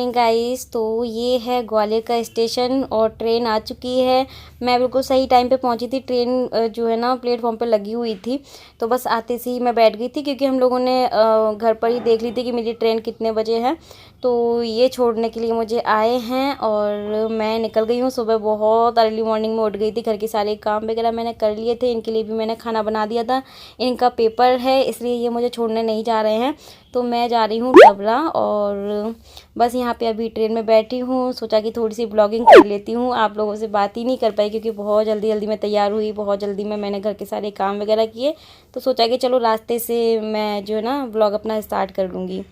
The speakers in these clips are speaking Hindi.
Morning guys. तो ये है ग्वालियर का स्टेशन और ट्रेन आ चुकी है। मैं बिल्कुल सही टाइम पे पहुंची थी। ट्रेन जो है ना प्लेटफॉर्म पे लगी हुई थी, तो बस आते से ही मैं बैठ गई थी, क्योंकि हम लोगों ने घर पर ही देख ली थी कि मेरी ट्रेन कितने बजे है। तो ये छोड़ने के लिए मुझे आए हैं और मैं निकल गई हूँ। सुबह बहुत अर्ली मॉर्निंग में उठ गई थी, घर के सारे काम वगैरह मैंने कर लिए थे। इनके लिए भी मैंने खाना बना दिया था। इनका पेपर है इसलिए ये मुझे छोड़ने नहीं जा रहे हैं। तो मैं जा रही हूँ डबरा और बस यहाँ पे अभी ट्रेन में बैठी हूँ। सोचा कि थोड़ी सी ब्लॉगिंग कर लेती हूँ। आप लोगों से बात ही नहीं कर पाई क्योंकि बहुत जल्दी जल्दी मैं तैयार हुई, बहुत जल्दी में मैंने घर के सारे काम वगैरह किए। तो सोचा कि चलो रास्ते से मैं जो है ना ब्लॉग अपना स्टार्ट कर लूँगी।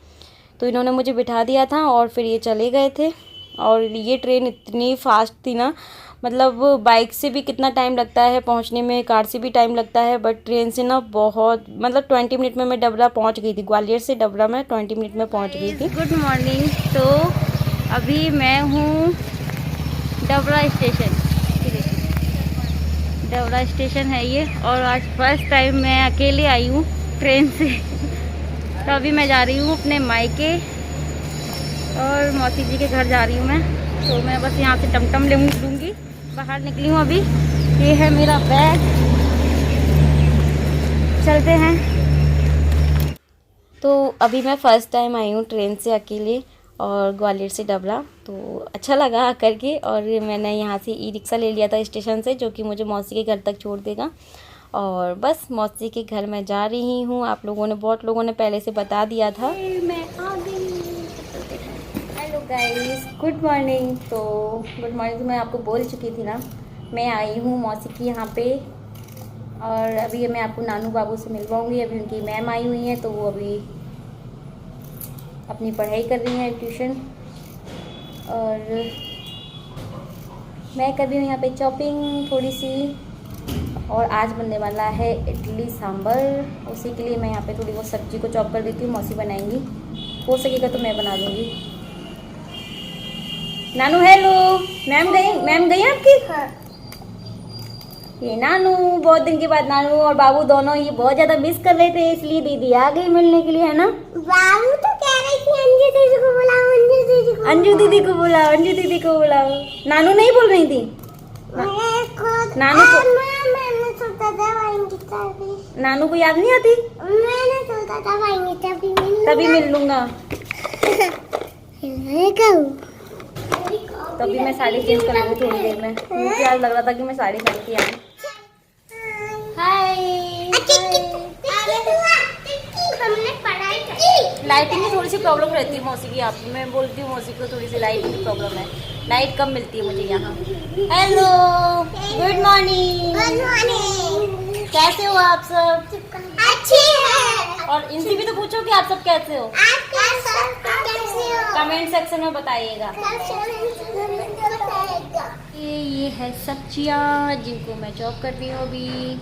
तो इन्होंने मुझे बिठा दिया था और फिर ये चले गए थे। और ये ट्रेन इतनी फास्ट थी ना, मतलब बाइक से भी कितना टाइम लगता है पहुंचने में, कार से भी टाइम लगता है, बट ट्रेन से ना बहुत, मतलब 20 मिनट में मैं डबरा पहुंच गई थी। ग्वालियर से डबरा मैं 20 मिनट में पहुंच गई थी। Good morning. तो अभी मैं हूँ डबरा स्टेशन। डबरा स्टेशन है ये, और आज फर्स्ट टाइम मैं अकेले आई हूँ ट्रेन से। तो अभी मैं जा रही हूँ अपने मायके और मौसी जी के घर जा रही हूँ मैं। तो मैं बस यहाँ से टमटम लूँगी। बाहर निकली हूँ अभी। ये है मेरा बैग, चलते हैं। तो अभी मैं फ़र्स्ट टाइम आई हूँ ट्रेन से अकेले और ग्वालियर से डबरा। तो अच्छा लगा आकर के। और मैंने यहाँ से ई रिक्शा ले लिया था स्टेशन से, जो कि मुझे मौसी के घर तक छोड़ देगा। और बस मौसी के घर मैं जा रही हूँ। आप लोगों ने, बहुत लोगों ने पहले से बता दिया था। मैं आ गई। Hello guys, good morning. तो गुड मॉर्निंग तो मैं आपको बोल चुकी थी ना। मैं आई हूँ मौसी की यहाँ पे, और अभी मैं आपको नानू बाबू से मिलवाऊँगी। अभी उनकी मैम आई हुई हैं, तो वो अभी अपनी पढ़ाई कर रही हैं, ट्यूशन। और मैं कर रही हूँ यहाँ पे चॉपिंग थोड़ी सी। और आज बनने वाला है इडली सांभर। उसी के लिए मैं यहाँ पे थोड़ी बहुत सब्जी को चॉप कर देती हूँ। मौसी बनाएंगी, हो सकेगा तो मैं बना दूँगी। नानू हेलो। मैम गई आपकी? हाँ। ये नानू, बहुत दिन के बाद नानू और बाबू दोनों ये बहुत ज्यादा मिस कर रहे थे, इसलिए दीदी आ गई मिलने के लिए, है ना? बाबू तो कह रही थी अंजू दीदी को बुलाओ, अंजू दीदी को बुलाओ। नानू नहीं बोल रही थी? नानू को मैंने सोचा था आएंगी तभी। नानू को याद नहीं आती? मैंने सोचा था आएंगी तभी मिल लूंगा। तभी मैं साड़ी चेंज कर लूँगी थोड़ी देर में। मुझे आज लग रहा था कि मैं साड़ी पहन के आई। हाय। हमने पढ़ाई की। लाइटिंग में थोड़ी सी प्रॉब्लम रहती है मौसी की। आप, मैं बोलती हूँ मौसी को थोड़ी सी लाइटिंग की प्रॉब्लम है, लाइट कम मिलती है मुझे यहाँ। Hello, good morning. कैसे हो आप सब? अच्छी है। और इनसे भी तो पूछो कि आप सब कैसे हो। आप कैसे हो? कमेंट सेक्शन में बताइएगा। ये है सब्जियाँ जिनको मैं चॉप कर रही हूँ अभी।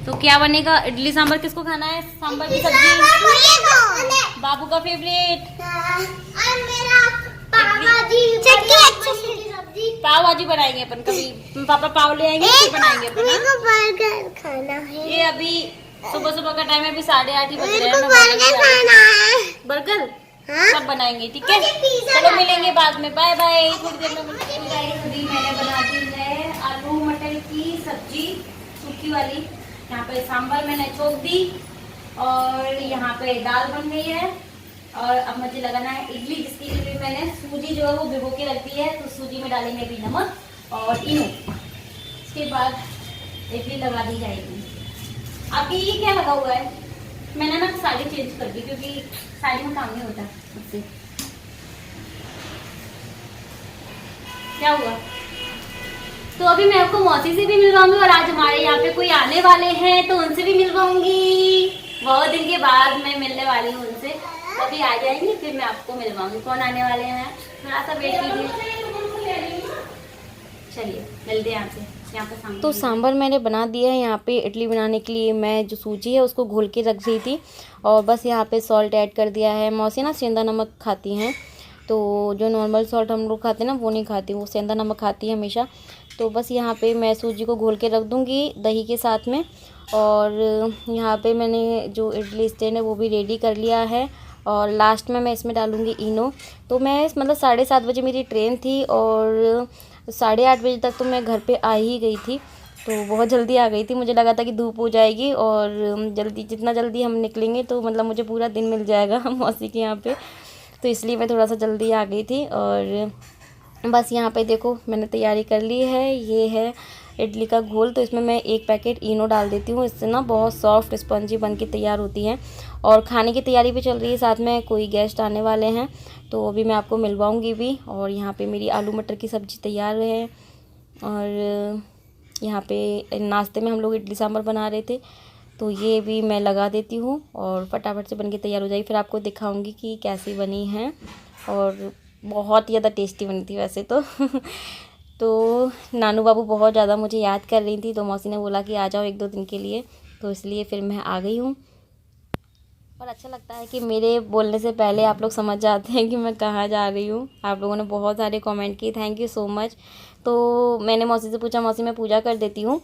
तो क्या बनेगा? इडली सांभर। किसको खाना है सांभर की सब्जी? बाबू का फेवरेट। और मेरा पाव भाजी बनाएंगे अपन कभी। पापा पाव ले आएंगे, फिर बनाएंगे अपन। बर्गर खाना है। ये अभी सुबह सुबह का टाइम है, अभी 8:30 बज रहे हैं। बर्गर खाना है। बर्गर हाँ? सब बनाएंगे, ठीक है। चलो मिलेंगे बाद में, बाय बाय। थोड़ी देर में मिलते हैं। अभी मैंने बना दी है आलू मटर की सब्जी, सूखी वाली। यहाँ पे सांभर मैंने छोक दी और यहाँ पे दाल बन गई है। और अब मुझे लगाना है इडली, जिसके लिए मैंने सूजी जो है वो भिगो के रख दी है। तो सूजी में डालेंगे अभी नमक और इनो। इसके बाद इडली लगा दी जाएगी। आपके ये क्या लगा हुआ है? मैंने ना साड़ी चेंज कर दी क्योंकि साड़ी में काम नहीं होता उससे। क्या हुआ? तो अभी मैं आपको मौसी से भी मिलवाऊंगी, और आज हमारे यहाँ पे कोई आने वाले हैं तो उनसे भी मिलवाऊंगी। बहुत दिन के बाद मैं मिलने वाली हूँ उनसे। अभी आ जाएंगे फिर मैं आपको मिलवाऊंगी। कौन आने वाले हैं? थोड़ा सा वेट कीजिए। चलिए मिलते हैं आपसे। तो सांभर मैंने बना दिया है। यहाँ पे इडली बनाने के लिए मैं जो सूजी है उसको घोल के रख दी थी, और बस यहाँ पे सॉल्ट ऐड कर दिया है। मौसी ना सेंधा नमक खाती हैं, तो जो नॉर्मल सॉल्ट हम लोग खाते हैं ना वो नहीं खाती, वो सेंधा नमक खाती है हमेशा। तो बस यहाँ पे मैं सूजी को घोल के रख दूँगी दही के साथ में। और यहाँ पे मैंने जो इडली स्टैंड है वो भी रेडी कर लिया है। और लास्ट में मैं इसमें डालूँगी इनो। तो मैं मतलब 7:30 बजे मेरी ट्रेन थी और 8:30 बजे तक तो मैं घर पे आ ही गई थी। तो बहुत जल्दी आ गई थी, मुझे लगा था कि धूप हो जाएगी और जल्दी जितना जल्दी हम निकलेंगे तो मतलब मुझे पूरा दिन मिल जाएगा मौसी के यहाँ पे, तो इसलिए मैं थोड़ा सा जल्दी आ गई थी। और बस यहाँ पे देखो मैंने तैयारी कर ली है, ये है इडली का घोल। तो इसमें मैं 1 पैकेट इनो डाल देती हूँ, इससे ना बहुत सॉफ्ट स्पंजी बन के तैयार होती हैं। और खाने की तैयारी भी चल रही है, साथ में कोई गेस्ट आने वाले हैं तो अभी मैं आपको मिलवाऊँगी भी। और यहाँ पे मेरी आलू मटर की सब्ज़ी तैयार है और यहाँ पे नाश्ते में हम लोग इडली सांभर बना रहे थे, तो ये भी मैं लगा देती हूँ और फटाफट से बन के तैयार हो जाएगी। फिर आपको दिखाऊंगी कि कैसी बनी है और बहुत ही ज़्यादा टेस्टी बनी थी वैसे तो तो नानू बाबू बहुत ज़्यादा मुझे याद कर रही थी, तो मौसी ने बोला कि आ जाओ 1-2 दिन के लिए, तो इसलिए फिर मैं आ गई हूँ। और अच्छा लगता है कि मेरे बोलने से पहले आप लोग समझ जाते हैं कि मैं कहाँ जा रही हूँ। आप लोगों ने बहुत सारे कमेंट किए, थैंक यू सो मच। तो मैंने मौसी से पूछा, मौसी मैं पूजा कर देती हूँ,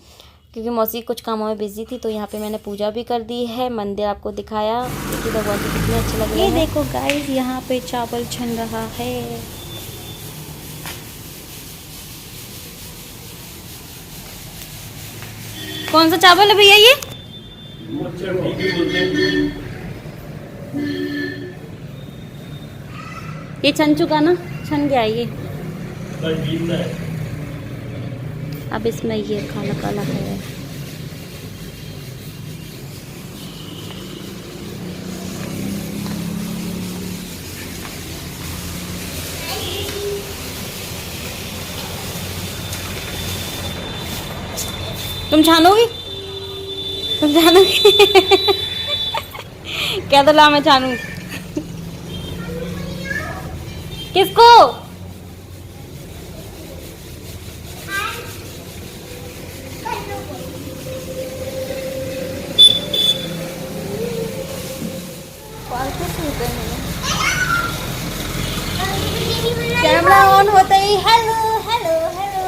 क्योंकि मौसी कुछ कामों में बिजी थी। तो यहाँ पे मैंने पूजा भी कर दी है, मंदिर आपको दिखाया, क्योंकि भगवान जी कितने अच्छे लग रहे हैं। ये देखो गाइस, यहाँ पे चावल छन रहा है। कौन सा चावल है भैया ये? ये छन चुका ना, छन गया ये। अब इसमें ये काला काला है। तुम छानोगी? तुम छानोगी? क्या तो ला मैं छानू। किसको? कैमरा ऑन होते ही हेलो हेलो हेलो।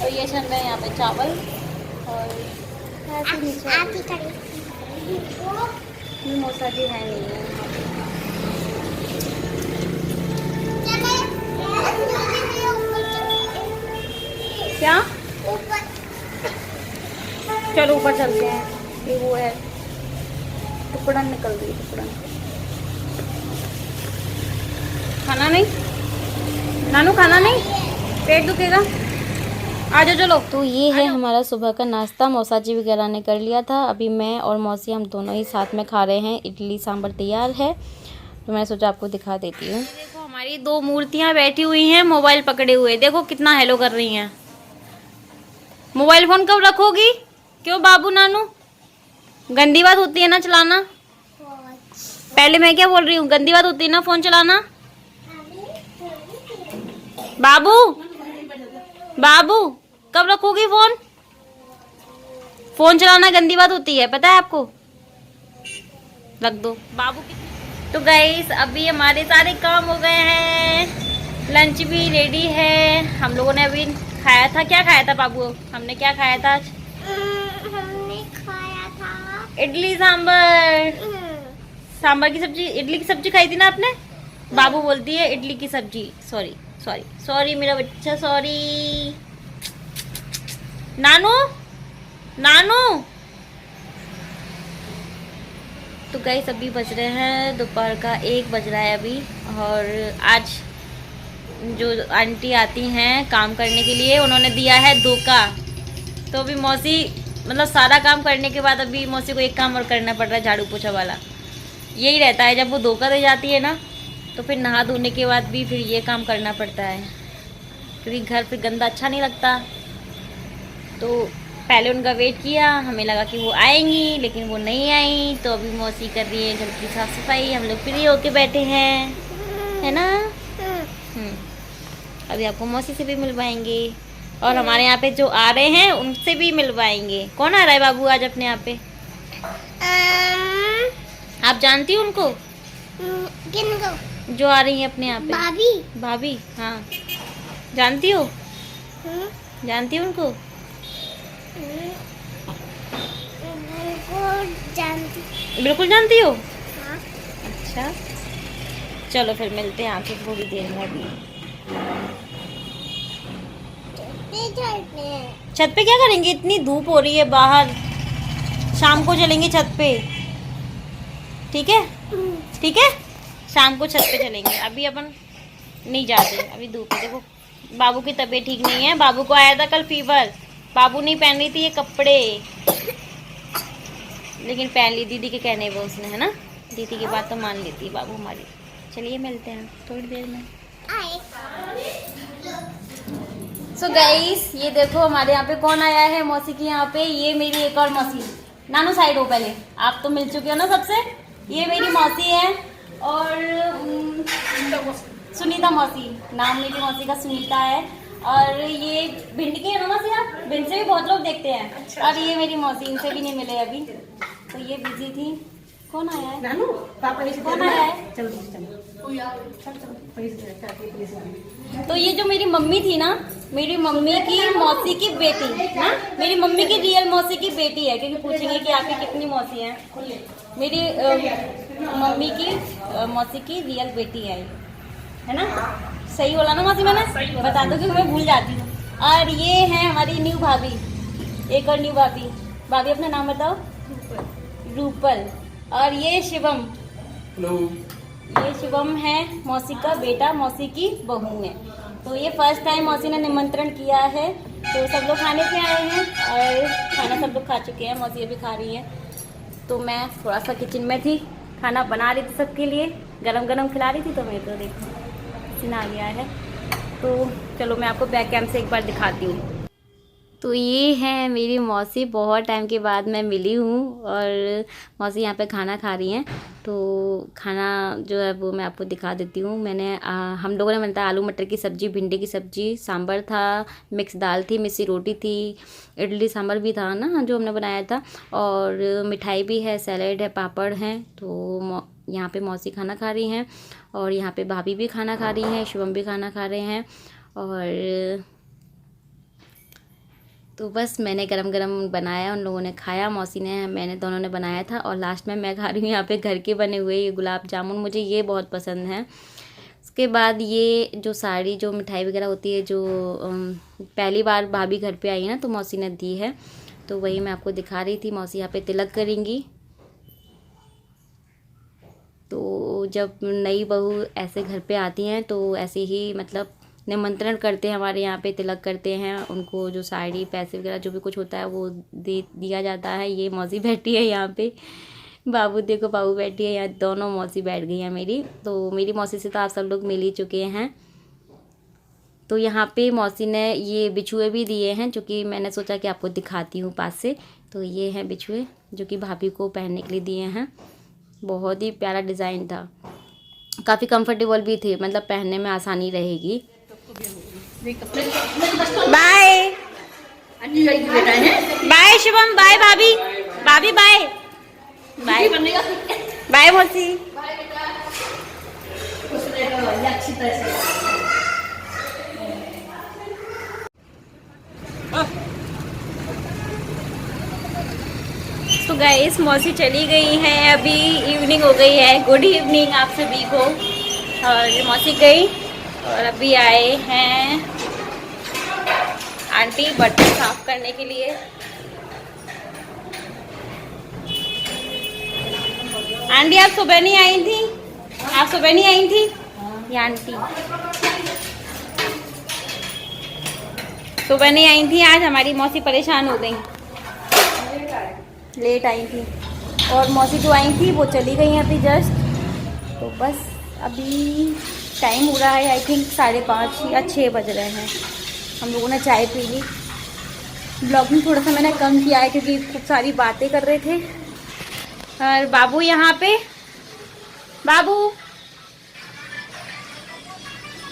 तो ये छन रहे हैं यहाँ पे चावल और मौसा जी है नहीं है। क्या? चलो ऊपर चलते हैं। ये वो है, टुकड़ा निकल गई, टुकड़ा। खाना नहीं नानू, खाना नहीं, पेट दुखेगा, आ जाओ चलो। तो ये है हमारा सुबह का नाश्ता, मौसा जी वगैरह ने कर लिया था। अभी मैं और मौसी हम दोनों ही साथ में खा रहे हैं। इडली सांभर तैयार है, तो मैं सोचा आपको दिखा देती हूँ। देखो हमारी 2 मूर्तियाँ बैठी हुई हैं मोबाइल पकड़े हुए, देखो कितना हेलो कर रही हैं। मोबाइल फोन कब रखोगी? क्यों बाबू नानू, गंदी बात होती है ना चलाना। पहले मैं क्या बोल रही हूँ, गंदी बात होती है ना फोन चलाना। बाबू बाबू कब रखोगी फोन? फोन चलाना गंदी बात होती है, पता है आपको? रख दो बाबू। तो गाइस अभी हमारे सारे काम हो गए हैं, लंच भी रेडी है। हम लोगों ने अभी खाया था, क्या खाया था बाबू? हमने क्या खाया था आज? हमने खाया था इडली सांभर। सांभर की सब्जी, इडली की सब्जी खाई थी ना आपने? बाबू बोलती है इडली की सब्जी। सॉरी सॉरी सॉरी मेरा बच्चा, सॉरी। नानू नानू। तो गाइस अभी बज रहे हैं दोपहर का 1 बज रहा है अभी। और आज जो आंटी आती हैं काम करने के लिए, उन्होंने दिया है धोखा। तो अभी मौसी मतलब सारा काम करने के बाद अभी मौसी को एक काम और करना पड़ रहा है, झाड़ू पोछा वाला। यही रहता है, जब वो धोखा दे जाती है ना तो फिर नहा धोने के बाद भी फिर ये काम करना पड़ता है, क्योंकि घर फिर गंदा अच्छा नहीं लगता। तो पहले उनका वेट किया, हमें लगा कि वो आएंगी, लेकिन वो नहीं आई। तो अभी मौसी कर रही है घर की साफ सफाई, हम लोग फ्री होके बैठे हैं, है ना। अभी आपको मौसी से भी मिलवाएंगे और हमारे यहाँ पे जो आ रहे हैं उनसे भी मिलवाएंगे। कौन आ रहा है बाबू आज अपने यहाँ पे? आप जानती हो उनको? किनको? जो आ रही है अपने यहाँ पे? भाभी। भाभी, हाँ जानती हो? जानती हो उनको? बिल्कुल जानती। बिल्कुल जानती हो? हाँ। अच्छा। अच्छा चलो फिर मिलते हैं आपसे थोड़ी देर में। अभी छत पे क्या करेंगे, इतनी धूप हो रही है बाहर, शाम को चलेंगे छत पे, ठीक है? ठीक है, शाम को छत पे चलेंगे, अभी अपन नहीं जाते, अभी धूप है। देखो बाबू की तबीयत ठीक नहीं है, बाबू को आया था कल फीवर, बाबू नहीं पहन रही थी ये कपड़े, लेकिन पहन ली दीदी के कहने पे उसने, है ना? दीदी की बात तो मान लेती है बाबू हमारी। चलिए मिलते हैं थोड़ी देर में। सो गाइस ये देखो हमारे यहाँ पे कौन आया है मौसी की यहाँ पे, ये मेरी एक और मौसी। नानू साइड हो पहले, आप तो मिल चुके हो ना सबसे। ये मेरी मौसी है और सुनीता मौसी, नाम मेरी मौसी का सुनीता है। और ये भिंड की है ना मौसी, आप भिंड से भी बहुत लोग देखते हैं। और ये मेरी मौसी, इनसे भी नहीं मिले अभी, तो ये बिजी थी। कौन आया है? नानू पापा कौन आया है? तो ये जो मेरी मम्मी थी ना, मेरी मम्मी की मौसी की बेटी ना, मेरी मम्मी की रियल मौसी की बेटी है, क्योंकि पूछेंगे कि आपकी कितनी मौसी हैं। मेरी मम्मी की मौसी की रियल बेटी है ना? सही बोला ना मौसी मैंने? बता दो क्योंकि मैं भूल जाती हूँ। और ये है हमारी न्यू भाभी, एक और न्यू भाभी। भाभी अपना नाम बताओ। रूपल। और ये शिवम। हेलो। ये शिवम है मौसी का बेटा, मौसी की बहू है। तो ये फर्स्ट टाइम मौसी ने निमंत्रण किया है, तो सब लोग खाने पे आए हैं और खाना सब लोग खा चुके हैं, मौसी अभी खा रही है। तो मैं थोड़ा सा किचन में थी, खाना बना रही थी सबके लिए, गरम गरम खिला रही थी। तो मैं तो देखो पसीना आ गया है, तो चलो मैं आपको बैक कैम से एक बार दिखाती हूँ। तो ये है मेरी मौसी, बहुत टाइम के बाद मैं मिली हूँ और मौसी यहाँ पे खाना खा रही हैं। तो खाना जो है वो मैं आपको दिखा देती हूँ। हम लोगों ने बनाया आलू मटर की सब्ज़ी, भिंडी की सब्ज़ी, सांभर था, मिक्स दाल थी, मिस्सी रोटी थी, इडली सांभर भी था ना जो हमने बनाया था, और मिठाई भी है, सैलेड है, पापड़ हैं। तो यहाँ पे मौसी खाना खा रही हैं और यहाँ पे भाभी भी खाना खा रही हैं, शिवम भी खाना खा रहे हैं। और तो बस मैंने गरम गरम बनाया, उन लोगों ने खाया, मौसी ने, मैंने, दोनों ने बनाया था। और लास्ट में मैं खा रही हूँ यहाँ पे घर के बने हुए ये गुलाब जामुन, मुझे ये बहुत पसंद है। उसके बाद ये जो साड़ी, जो मिठाई वगैरह होती है, जो पहली बार भाभी घर पे आई ना, तो मौसी ने दी है, तो वही मैं आपको दिखा रही थी। मौसी यहाँ पे तिलक करेंगी। तो जब नई बहू ऐसे घर पे आती हैं तो ऐसे ही मतलब निमंत्रण करते हैं, हमारे यहाँ पे तिलक करते हैं, उनको जो साड़ी, पैसे वगैरह जो भी कुछ होता है वो दिया जाता है। ये मौसी बैठी है यहाँ पे, बाबू देखो, बाबू बैठी है यहाँ, दोनों मौसी बैठ गई हैं मेरी। तो मेरी मौसी से तो आप सब लोग मिल ही चुके हैं। तो यहाँ पे मौसी ने ये बिछुए भी दिए हैं, जो कि मैंने सोचा कि आपको दिखाती हूँ पास से। तो ये हैं बिछुए जो कि भाभी को पहनने के लिए दिए हैं, बहुत ही प्यारा डिज़ाइन था, काफ़ी कंफर्टेबल भी थे, मतलब पहनने में आसानी रहेगी। बाय बाय शिवम, बाय भाभी, भाभी बाय बाय बाय मौसी। तो गाइस मौसी चली गई हैं, अभी इवनिंग हो गई है, गुड इवनिंग आप सभी को। और मौसी गई और अभी आए हैं आंटी बर्तन साफ करने के लिए। आंटी आप सुबह नहीं आई थी? आप सुबह नहीं आई थी? ये आंटी सुबह नहीं आई थी, आज हमारी मौसी परेशान हो गई, लेट आई थी। और मौसी जो आई थी वो चली गई हैं अभी जस्ट। तो बस अभी टाइम हो रहा है आई थिंक 5:30 या 6 बज रहे हैं। हम लोगों ने चाय पी ली। ब्लॉगिंग थोड़ा सा मैंने कम किया है क्योंकि खूब सारी बातें कर रहे थे। और बाबू यहाँ पे, बाबू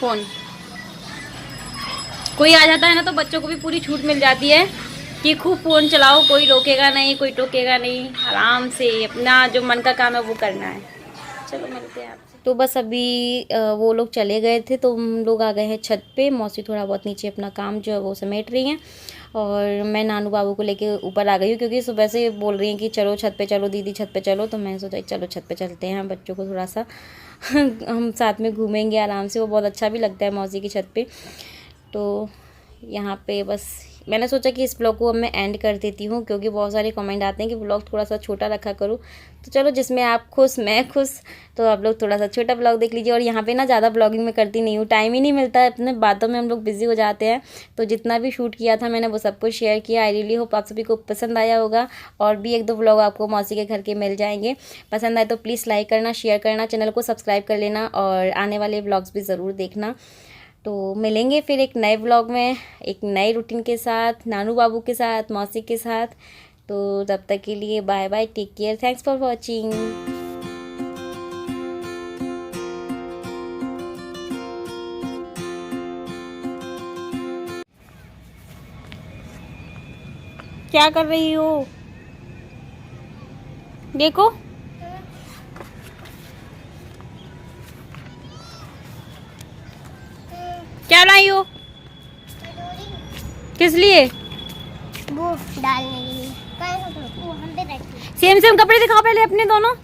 फोन, कोई आ जाता है ना तो बच्चों को भी पूरी छूट मिल जाती है कि खूब फ़ोन चलाओ, कोई रोकेगा नहीं, कोई टोकेगा नहीं, आराम से अपना जो मन का काम है वो करना है। चलो मिलते हैं आपसे। तो बस अभी वो लोग चले गए थे तो हम लोग आ गए हैं छत पे। मौसी थोड़ा बहुत नीचे अपना काम जो है वो समेट रही हैं और मैं नानू बाबू को लेके ऊपर आ गई हूँ क्योंकि सुबह से बोल रही हैं कि चलो छत पे चलो दीदी, छत पे चलो। तो मैं सोचा चलो छत पे चलते हैं, बच्चों को थोड़ा सा हम साथ में घूमेंगे आराम से, वो बहुत अच्छा भी लगता है मौसी की छत पे। तो यहाँ पे बस मैंने सोचा कि इस ब्लॉग को अब मैं एंड कर देती हूँ क्योंकि बहुत सारे कमेंट आते हैं कि ब्लॉग थोड़ा सा छोटा रखा करो। तो चलो जिसमें आप खुश मैं खुश, तो आप लोग थोड़ा सा छोटा ब्लॉग देख लीजिए। और यहाँ पे ना ज़्यादा ब्लॉगिंग में करती नहीं हूँ, टाइम ही नहीं मिलता है, अपने बातों में हम लोग बिजी हो जाते हैं। तो जितना भी शूट किया था मैंने वो सब कुछ शेयर किया। आई रियली होप आप सभी को पसंद आया होगा। और भी 1-2 ब्लॉग आपको मौसी के घर के मिल जाएंगे। पसंद आए तो प्लीज़ लाइक करना, शेयर करना, चैनल को सब्सक्राइब कर लेना और आने वाले ब्लॉग्स भी ज़रूर देखना। तो मिलेंगे फिर एक नए ब्लॉग में, एक नए रूटीन के साथ, नानू बाबू के साथ, मौसी के साथ। तो तब तक के लिए bye bye, take care, thanks for watching. क्या कर रही हो? देखो क्या लाई हो? किस लिए? वो डालने के लिए वो हम पे बैठी सेम सेम कपड़े दिखाओ पहले अपने दोनों।